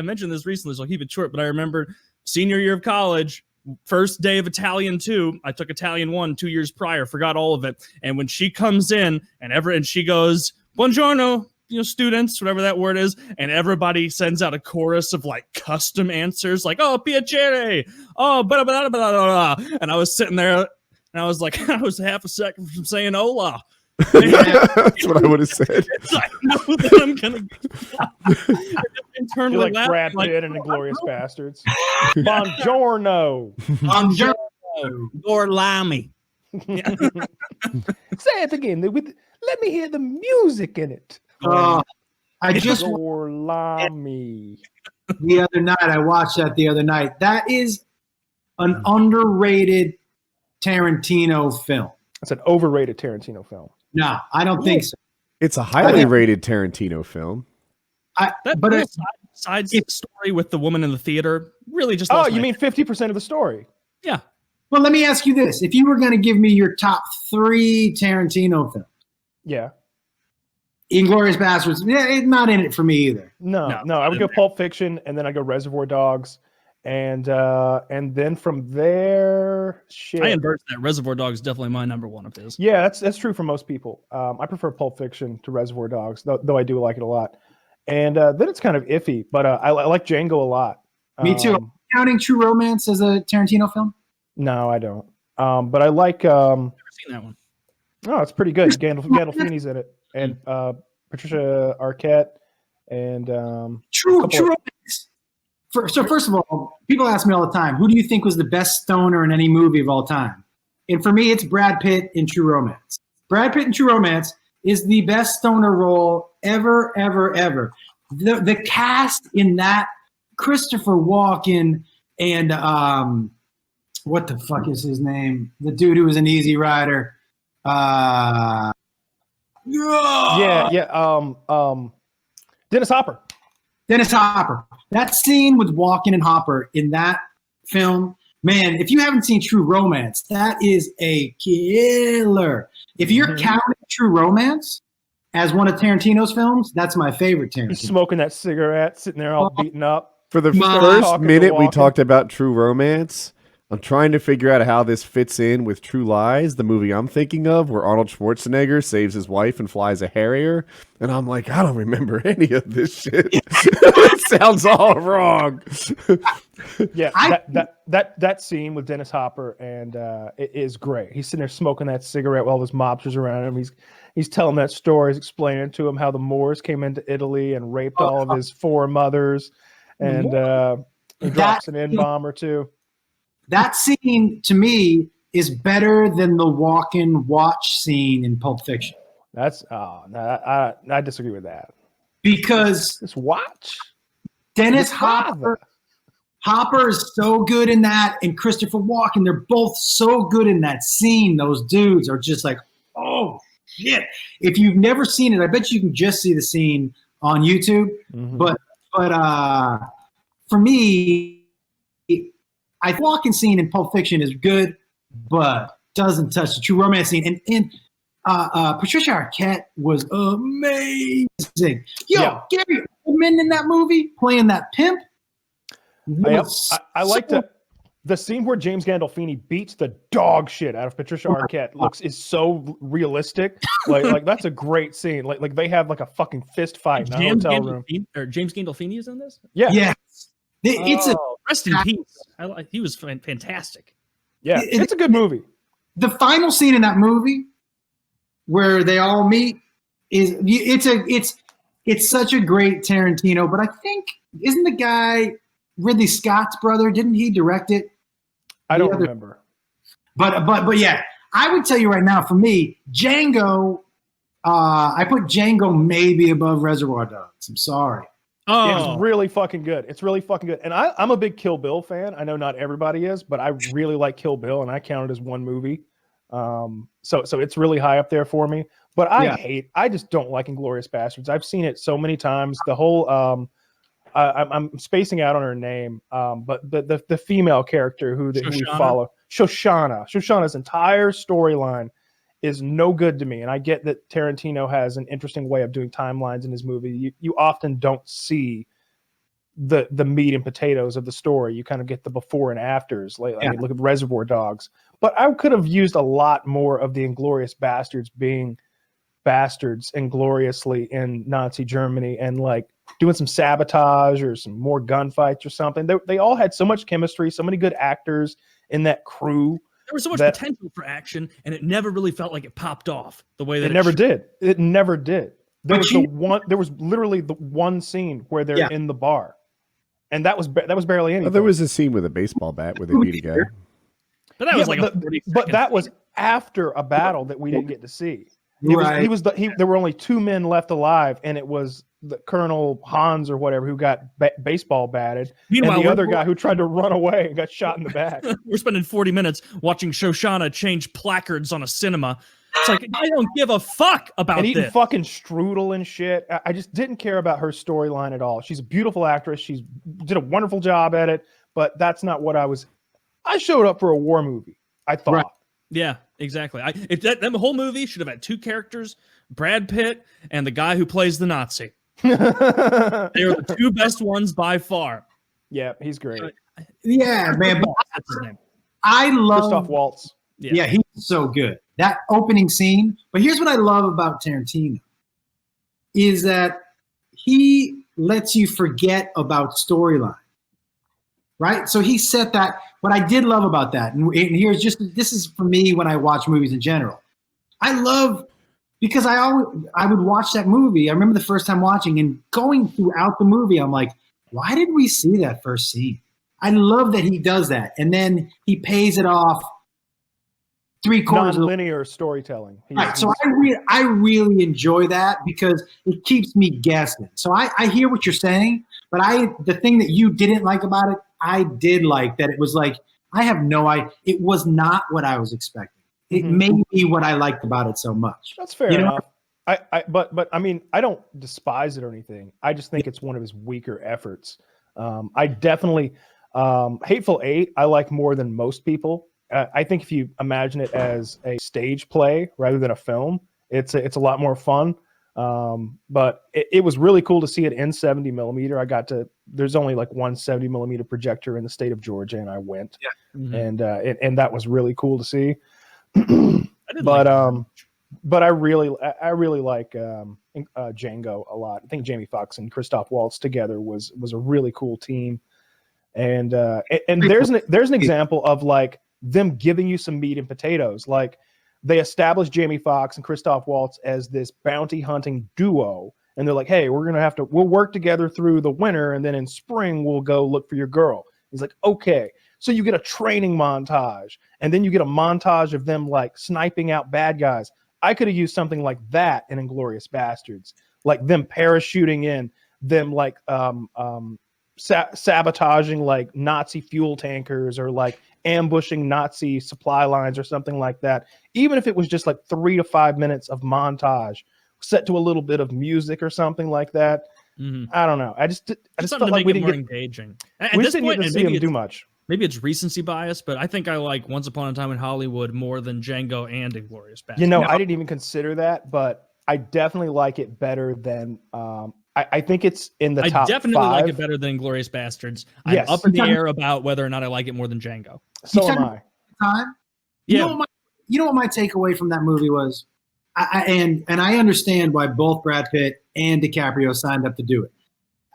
mentioned this recently, so I'll keep it short, but I remember senior year of college, first day of Italian 2, I took Italian 1 2 years prior, forgot all of it. And when she comes in and she goes, "Buongiorno, students," whatever that word is, and everybody sends out a chorus of like custom answers, like, "Oh, piacere, oh, blah, blah, blah, blah, blah." And I was sitting there and I was like, I was half a second from saying hola. That's what I would have said. I know that I'm gonna internally You're like Brad Pitt and Inglourious Bastards. Buongiorno. Buongiorno. Gorlami. Say it again. Let me hear the music in it. I just Gorlami. The other night, I watched that the other night. That is an underrated Tarantino film. It's an overrated Tarantino film. No, I don't think so. It's a highly rated Tarantino film. But side story with the woman in the theater really just. Oh, you mean 50% of the story? Yeah. Well, let me ask you this: if you were going to give me your top 3 Tarantino films, yeah, Inglourious Bastards, it's not in it for me either. No. I would go Pulp Fiction, and then I go Reservoir Dogs. And then from there, shit. I inverted that. Reservoir Dogs is definitely my number 1 of his. Yeah, that's true for most people. I prefer Pulp Fiction to Reservoir Dogs, though I do like it a lot. And then it's kind of iffy, but I like Django a lot. Me too. Are you counting True Romance as a Tarantino film? No, I don't. But I like. Never seen that one. Oh, it's pretty good. Gandolfini's in it, and Patricia Arquette, and True Romance. So first of all, people ask me all the time, who do you think was the best stoner in any movie of all time? And for me, it's Brad Pitt in True Romance. Brad Pitt in True Romance is the best stoner role ever, ever, ever. The cast in that, Christopher Walken and what the fuck is his name? The dude who was an Easy Rider. Dennis Hopper. Dennis Hopper. That scene with Walken and Hopper in that film, man, if you haven't seen True Romance, that is a killer. If you're counting True Romance as one of Tarantino's films, that's my favorite Tarantino. He's smoking that cigarette, sitting there all beaten up. For the first minute we talked about True Romance, I'm trying to figure out how this fits in with True Lies, the movie I'm thinking of, where Arnold Schwarzenegger saves his wife and flies a Harrier. And I'm like, I don't remember any of this shit. It sounds all wrong. Yeah, that scene with Dennis Hopper and it is great. He's sitting there smoking that cigarette while there's mobsters around him. He's telling that story. He's explaining to him how the Moors came into Italy and raped all of his foremothers. And he drops an N-bomb or two. That scene, to me, is better than the walk-in watch scene in Pulp Fiction. I disagree with that. Because this watch? Dennis Hopper is so good in that, and Christopher Walken, they're both so good in that scene. Those dudes are just like, oh, shit. If you've never seen it, I bet you can just see the scene on YouTube. Mm-hmm. But for me, I Walken scene in Pulp Fiction is good, but doesn't touch the True Romance scene. And Patricia Arquette was amazing. Yo, Gary Oldman in that movie playing that pimp. I like the scene where James Gandolfini beats the dog shit out of Patricia Arquette. is so realistic. Like that's a great scene. Like they have like a fucking fist fight in a hotel room. James Gandolfini is in this? Yeah. Yes. It's rest in peace. He was fantastic. Yeah, it's a good movie. The final scene in that movie where they all meet it's such a great Tarantino. But I think isn't the guy Ridley Scott's brother? Didn't he direct it? I don't remember. But yeah, I would tell you right now. For me, Django. I put Django maybe above Reservoir Dogs. I'm sorry. Oh. It's really fucking good. It's really fucking good. And I'm a big Kill Bill fan. I know not everybody is, but I really like Kill Bill, and I count it as one movie. So it's really high up there for me. But I just don't like Inglourious Bastards. I've seen it so many times. The whole I'm spacing out on her name, but the female character who we follow, Shoshana's entire storyline is no good to me. And I get that Tarantino has an interesting way of doing timelines in his movie. You often don't see the meat and potatoes of the story. You kind of get the before and afters. Like, I mean, look at Reservoir Dogs. But I could have used a lot more of the Inglourious Bastards being bastards ingloriously in Nazi Germany and like doing some sabotage or some more gunfights or something. They all had so much chemistry, so many good actors in that crew. There was so much potential for action, and it never really felt like it popped off the way that it never did. It never did. There was literally the one scene where they're in the bar, and that was barely anything. There was a scene with a baseball bat where they beat a guy. But that was like but that was after a battle that we didn't get to see. There were only 2 men left alive, and it was the Colonel Hans or whatever who got baseball batted. Meanwhile, and the other guy who tried to run away and got shot in the back. We're spending 40 minutes watching Shoshana change placards on a cinema. It's like, I don't give a fuck about and eating this. Fucking strudel and shit. I just didn't care about her storyline at all. She's a beautiful actress. She did a wonderful job at it, but that's not what I showed up for a war movie, I thought. Right. Yeah, exactly. If that whole movie should have had 2 characters, Brad Pitt and the guy who plays the Nazi. They are the 2 best ones by far. Yeah, he's great. Yeah, man. That's his name. I love Christoph Waltz. Yeah, he's so good. That opening scene. But here's what I love about Tarantino is that he lets you forget about storyline. Right? So he set that. What I did love about that, and here's this is for me when I watch movies in general. I love, because I would watch that movie. I remember the first time watching and going throughout the movie, I'm like, why did we see that first scene? I love that he does that. And then he pays it off 3/4 non-linear storytelling. Right. So I really enjoy that because it keeps me guessing. So I hear what you're saying, but the thing that you didn't like about it, I did like that. It was like, I have no idea. It was not what I was expecting. It may be what I liked about it so much. That's fair enough. But I mean, I don't despise it or anything. I just think it's one of his weaker efforts. I definitely Hateful Eight I like more than most people. I think if you imagine it as a stage play rather than a film, it's a lot more fun. But it was really cool to see it in 70 millimeter. There's only like one 70 millimeter projector in the state of Georgia, and I went, and that was really cool to see. But I really like Django a lot. I think Jamie Foxx and Christoph Waltz together was a really cool team. And there's an example of like them giving you some meat and potatoes. Like they established Jamie Foxx and Christoph Waltz as this bounty hunting duo. And they're like, hey, we'll work together through the winter. And then in spring, we'll go look for your girl. He's like, okay. So you get a training montage, and then you get a montage of them like sniping out bad guys. I could have used something like that in Inglourious Bastards, like them parachuting in, them like sabotaging like Nazi fuel tankers or like ambushing Nazi supply lines or something like that. Even if it was just like 3 to 5 minutes of montage set to a little bit of music or something like that. I don't know. I just felt like we didn't get engaging. We just didn't get to see him do much. Maybe it's recency bias, but I think I like Once Upon a Time in Hollywood more than Django and Inglourious Bastards. You know, I didn't even consider that, but I definitely like it better than. I think it's in the top 5. I definitely like it better than Inglourious Bastards. I'm up in the air about whether or not I like it more than Django. So am I. Time? You know what my takeaway from that movie was? And I understand why both Brad Pitt and DiCaprio signed up to do it.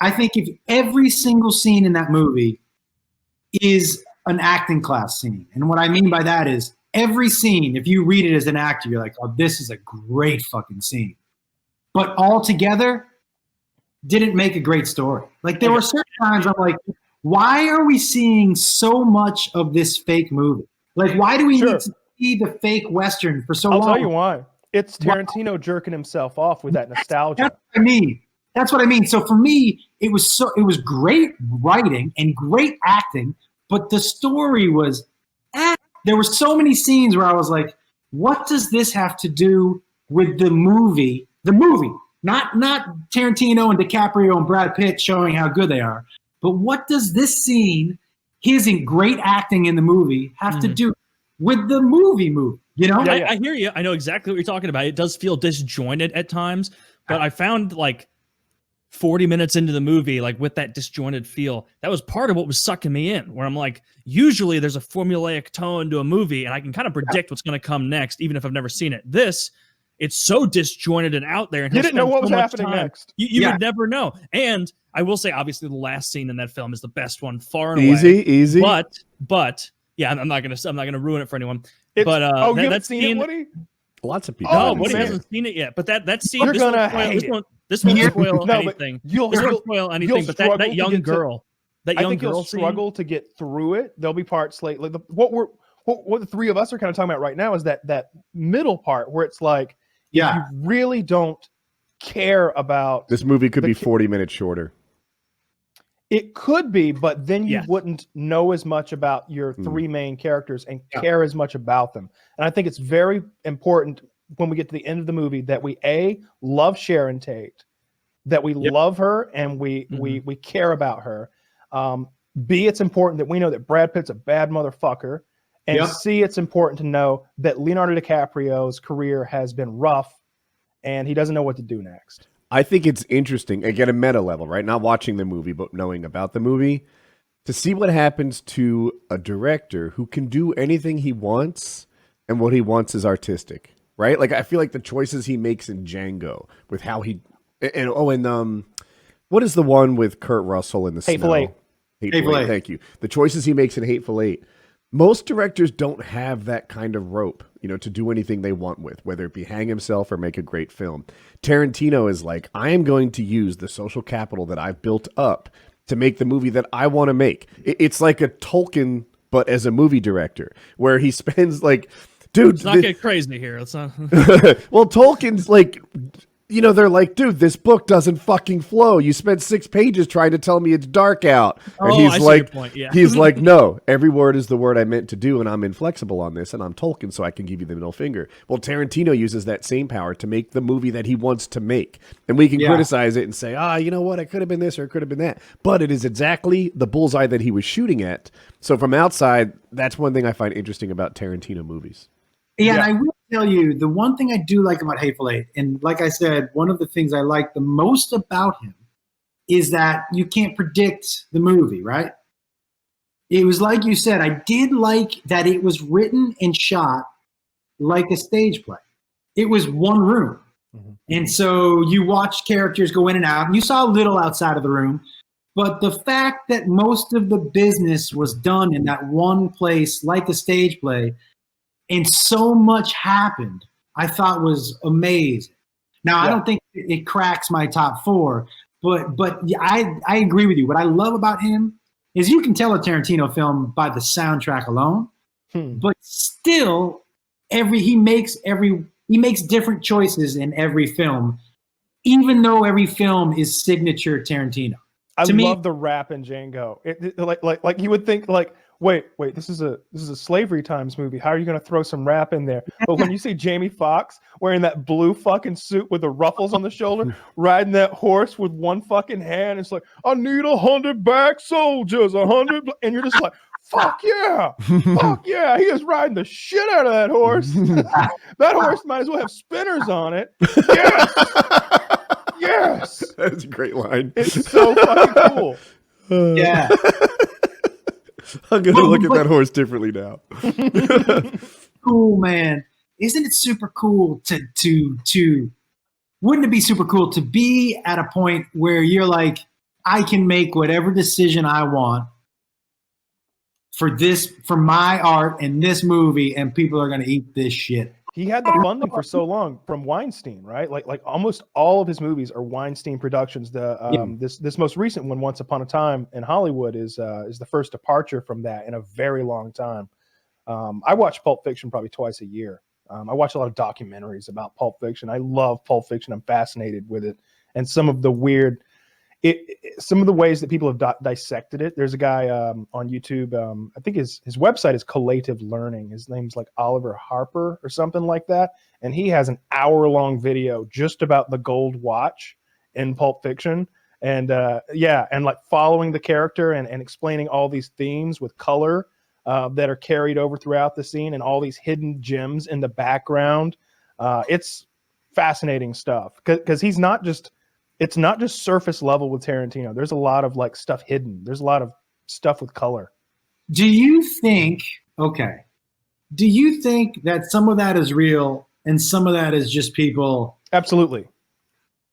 I think if every single scene in that movie is an acting class scene. And what I mean by that is every scene, if you read it as an actor, you're like, oh, this is a great fucking scene. But all together, didn't make a great story. Like there were certain times I'm like, why are we seeing so much of this fake movie? Like, why do we need to see the fake Western for so long? I'll tell you why. It's Tarantino jerking himself off with that nostalgia. That's what I mean. That's what I mean. So for me, it was great writing and great acting, but the story was, there were so many scenes where I was like, what does this have to do with the movie? The movie, not Tarantino and DiCaprio and Brad Pitt showing how good they are, but what does this scene, his great acting in the movie, have to do with the movie? You know? Yeah, I hear you. I know exactly what you're talking about. It does feel disjointed at times, but I found like 40 minutes into the movie, like with that disjointed feel, that was part of what was sucking me in, where I'm like, usually there's a formulaic tone to a movie and I can kind of predict what's going to come next, even if I've never seen it. This, it's so disjointed and out there. And you didn't know what was happening next. You would never know. And I will say, obviously, the last scene in that film is the best one, far and away. Easy. But yeah, I'm not gonna ruin it for anyone. You haven't seen it, Woody? Lots of people. No, Woody hasn't seen it yet. But that scene, You're gonna hate it. This won't spoil anything. This won't spoil anything. But that young girl, you'll struggle to get through it. There'll be parts like what the three of us are kind of talking about right now is that middle part where it's like, you really don't care about this movie. Could be 40 minutes shorter. It could be, but then you wouldn't know as much about your three main characters and care as much about them. And I think it's very important when we get to the end of the movie that we love Sharon Tate, that we love her and we care about her. B, it's important that we know that Brad Pitt's a bad motherfucker. And C, it's important to know that Leonardo DiCaprio's career has been rough and he doesn't know what to do next. I think it's interesting, again, a meta level, right? Not watching the movie, but knowing about the movie, to see what happens to a director who can do anything he wants and what he wants is artistic, right? Like, I feel like the choices he makes in Django with how he, what is the one with Kurt Russell in the Hateful Eight. Hateful Eight. Thank you. The choices he makes in Hateful Eight. Most directors don't have that kind of rope, to do anything they want with, whether it be hang himself or make a great film. Tarantino is like, I am going to use the social capital that I've built up to make the movie that I want to make. It's like a Tolkien, but as a movie director, where he spends like, dude. Let's not get crazy here. Let's not. Well, Tolkien's like, they're like, dude, this book doesn't fucking flow. You spent 6 pages trying to tell me it's dark out. And he's like, he's like, no, every word is the word I meant to do, and I'm inflexible on this, and I'm Tolkien, so I can give you the middle finger. Well, Tarantino uses that same power to make the movie that he wants to make. And we can criticize it and say, you know what, it could have been this or it could have been that. But it is exactly the bullseye that he was shooting at. So from outside, that's one thing I find interesting about Tarantino movies. Yeah, and I will tell you, the one thing I do like about Hateful Eight, and like I said, one of the things I like the most about him is that you can't predict the movie, right? It was like you said, I did like that it was written and shot like a stage play. It was one room. Mm-hmm. And so you watched characters go in and out, and you saw a little outside of the room. But the fact that most of the business was done in that one place like a stage play, and so much happened, I thought was amazing. Now, I don't think it cracks my top 4, but I agree with you. What I love about him is you can tell a Tarantino film by the soundtrack alone, but still he makes different choices in every film, even though every film is signature Tarantino. I love the rap in Django. Like you would think like, wait, this is a slavery times movie. How are you going to throw some rap in there? But when you see Jamie Foxx wearing that blue fucking suit with the ruffles on the shoulder, riding that horse with one fucking hand, it's like, I need 100 back soldiers, 100, and you're just like, fuck yeah, he is riding the shit out of that horse. That horse might as well have spinners on it. Yes. That's a great line. It's so fucking cool. Yeah. I'm going to look at that horse differently now. Cool, man. Isn't it super cool to wouldn't it be super cool to be at a point where you're like, I can make whatever decision I want for my art and this movie, and people are going to eat this shit. He had the funding for so long from Weinstein, right? Like almost all of his movies are Weinstein productions. This most recent one, Once Upon a Time in Hollywood, is the first departure from that in a very long time. I watch Pulp Fiction probably twice a year. I watch a lot of documentaries about Pulp Fiction. I love Pulp Fiction. I'm fascinated with it, and some of the weird. Some of the ways that people have dissected it. There's a guy on YouTube. I think his website is Collative Learning. His name's like Oliver Harper or something like that. And he has an hour-long video just about the gold watch in Pulp Fiction. And and like following the character and explaining all these themes with color that are carried over throughout the scene and all these hidden gems in the background. It's fascinating stuff because he's not just it's not just surface level with Tarantino. There's a lot of like stuff hidden. There's a lot of stuff with color. Do you think that some of that is real and some of that is just people? Absolutely.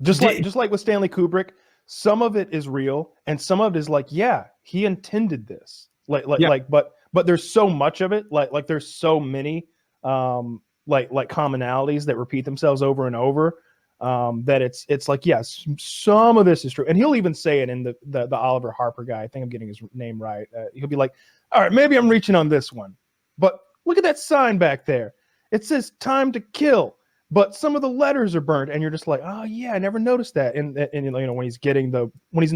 Just like with Stanley Kubrick, some of it is real and some of it is like, yeah, he intended this. But there's so much of it, like there's so many like commonalities that repeat themselves over and over, that it's like, yes, some of this is true. And he'll even say it in the Oliver Harper guy. I think I'm getting his name right. He'll be like, all right, maybe I'm reaching on this one, but look at that sign back there. It says time to kill, but some of the letters are burnt. And you're just like, oh yeah, I never noticed that. And you know, when he's in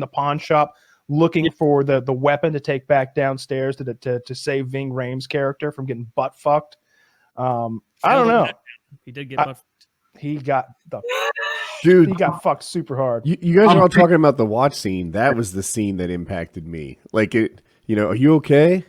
the pawn shop looking for the weapon to take back downstairs to save Ving Rhames' character from getting butt fucked. I don't know. He did get butt fucked. He got Dude, he got fucked super hard. You guys are all talking about the watch scene. That was the scene that impacted me. Like it, you know, are you okay?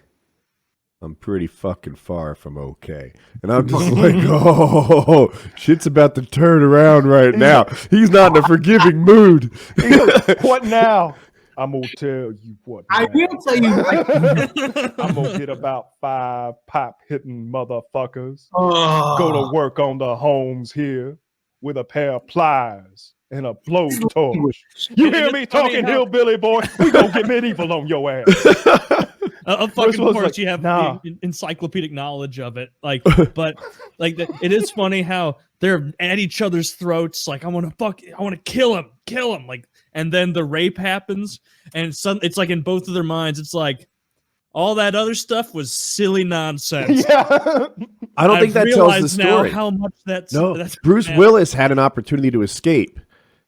I'm pretty fucking far from okay. And I'm just like, oh, shit's about to turn around right now. He's not in a forgiving mood. He goes, what now? I'm going to tell you what. I will tell you. I'm going to get about 5 pop-hitting motherfuckers. Oh. Go to work on the homes here with a pair of pliers and a blowtorch. You hear me talking, hillbilly boy? We going to get medieval on your ass. Of fucking course, you have encyclopedic knowledge of it. Like, but like, it is funny how they're at each other's throats. Like, I want to kill him. Like, and then the rape happens, and it's like in both of their minds, it's like all that other stuff was silly nonsense. Yeah. I don't think that tells the story. Now how much that's Bruce Willis had an opportunity to escape,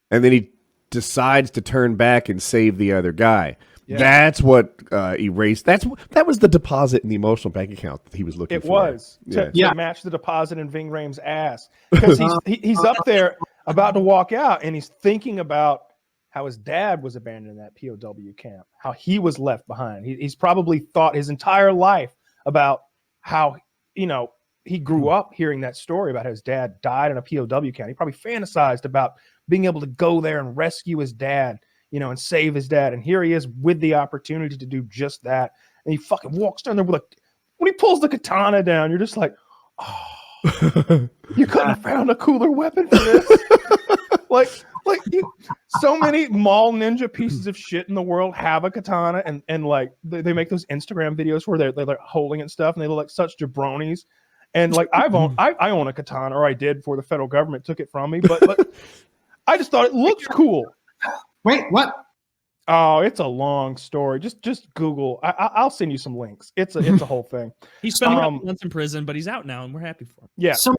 and then he decides to turn back and save the other guy. Yeah. That's what erased. That was the deposit in the emotional bank account that he was looking for. It was to match the deposit in Ving Rhames' ass, because he's up there about to walk out, and he's thinking about how his dad was abandoned in that POW camp, how he was left behind. He's probably thought his entire life about how, you know, he grew up hearing that story about how his dad died in a POW camp. He probably fantasized about being able to go there and rescue his dad, you know, and save his dad. And here he is with the opportunity to do just that. And he fucking walks down there with when he pulls the katana down, you're just like, oh, you couldn't have found a cooler weapon for this. So many mall ninja pieces of shit in the world have a katana, and like they make those Instagram videos where they're like holding it and stuff, and they look like such jabronis. And like I own a katana, or I did before the federal government took it from me, but I just thought it looks cool. Wait, what? Oh, it's a long story. Just Google. I'll send you some links. It's a whole thing. He spent months in prison, but he's out now, and we're happy for him. Yeah. Some